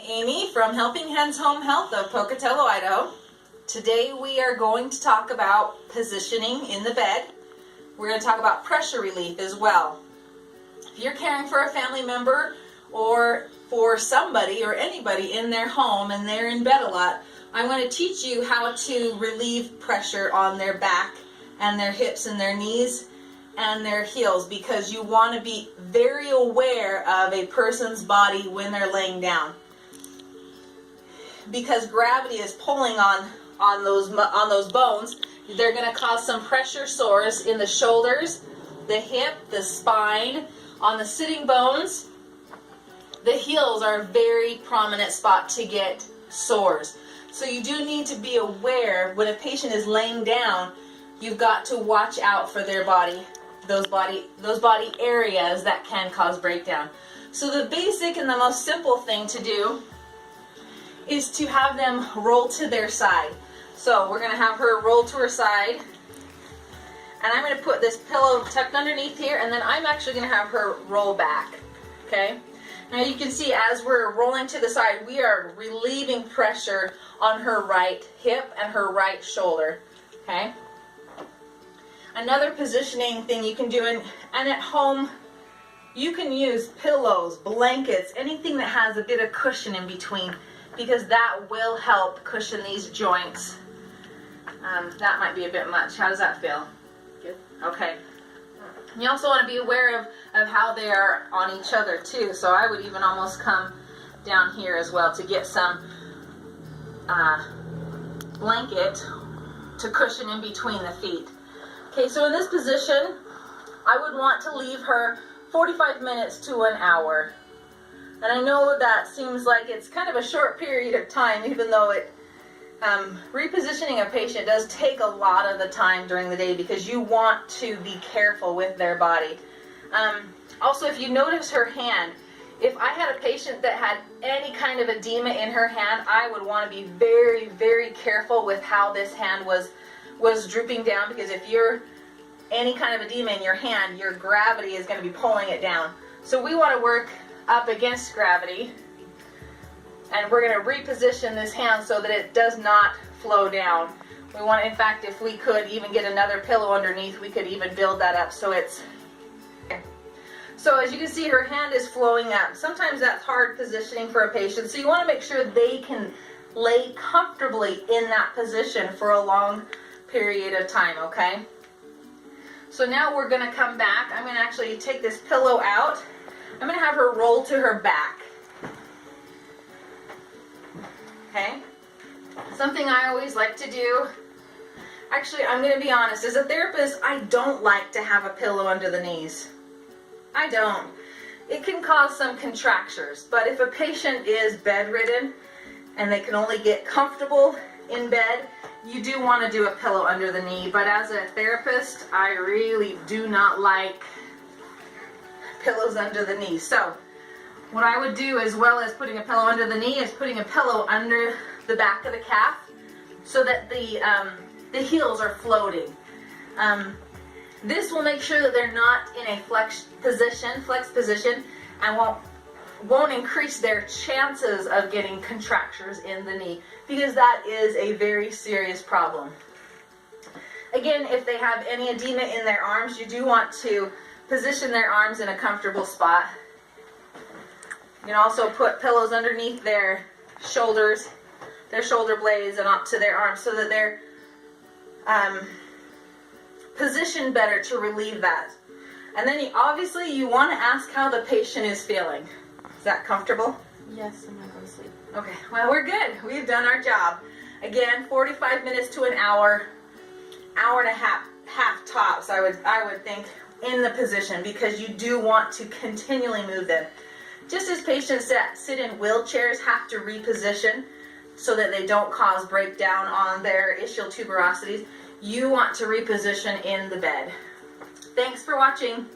Amy from Helping Hands Home Health of Pocatello, Idaho. Today we are going to talk about positioning in the bed. We're going to talk about pressure relief as well. If you're caring for a family member or for somebody or anybody in their home and they're in bed a lot, I'm going to teach you how to relieve pressure on their back and their hips and their knees and their heels, because you want to be very aware of a person's body when they're laying down, because gravity is pulling on those bones. They're going to cause some pressure sores in the shoulders, the hip, the spine, on the sitting bones. The heels are a very prominent spot to get sores. So you do need to be aware when a patient is laying down, you've got to watch out for their body, those body areas that can cause breakdown. So the basic and the most simple thing to do is to have them roll to their side. So we're going to have her roll to her side, and I'm going to put this pillow tucked underneath here, and then I'm actually going to have her roll back. Okay? Now you can see as we're rolling to the side, we are relieving pressure on her right hip and her right shoulder. Okay? Another positioning thing you can do, and at home, you can use pillows, blankets, anything that has a bit of cushion in between, because that will help cushion these joints. That might be a bit much. How does that feel? Good? Okay. You also want to be aware of how they are on each other too. So I would even almost come down here as well to get some blanket to cushion in between the feet. Okay, so in this position, I would want to leave her 45 minutes to an hour. And I know that seems like it's kind of a short period of time, even though repositioning a patient does take a lot of the time during the day, because you want to be careful with their body. Also, if you notice her hand, if I had a patient that had any kind of edema in her hand, I would want to be very, very careful with how this hand was drooping down, because if you're any kind of edema in your hand, your gravity is going to be pulling it down. So we want to work up against gravity, and we're going to reposition this hand so that it does not flow down. We want, in fact, if we could even get another pillow underneath, we could even build that up so it's okay. So as you can see, her hand is flowing up. Sometimes that's hard positioning for a patient, so you want to make sure they can lay comfortably in that position for a long period of time, okay? So now we're going to come back. I'm going to actually take this pillow out. I'm going to have her roll to her back. Okay? Something I always like to do, actually, I'm going to be honest, as a therapist, I don't like to have a pillow under the knees. I don't. It can cause some contractures, but if a patient is bedridden and they can only get comfortable in bed, you do want to do a pillow under the knee. But as a therapist, I really do not like pillows under the knee. So what I would do, as well as putting a pillow under the knee, is putting a pillow under the back of the calf so that the heels are floating. This will make sure that they're not in a flex position, and won't increase their chances of getting contractures in the knee, because that is a very serious problem. Again, if they have any edema in their arms, you do want to position their arms in a comfortable spot. You can also put pillows underneath their shoulders, their shoulder blades, and up to their arms so that they're positioned better to relieve that. And then obviously you want to ask how the patient is feeling. Is that comfortable? Yes, I'm not going to sleep. Okay, well, we're good. We've done our job. Again, 45 minutes to an hour and a half tops, I would think, in the position, because you do want to continually move them. Just as patients that sit in wheelchairs have to reposition so that they don't cause breakdown on their ischial tuberosities, you want to reposition in the bed. Thanks for watching.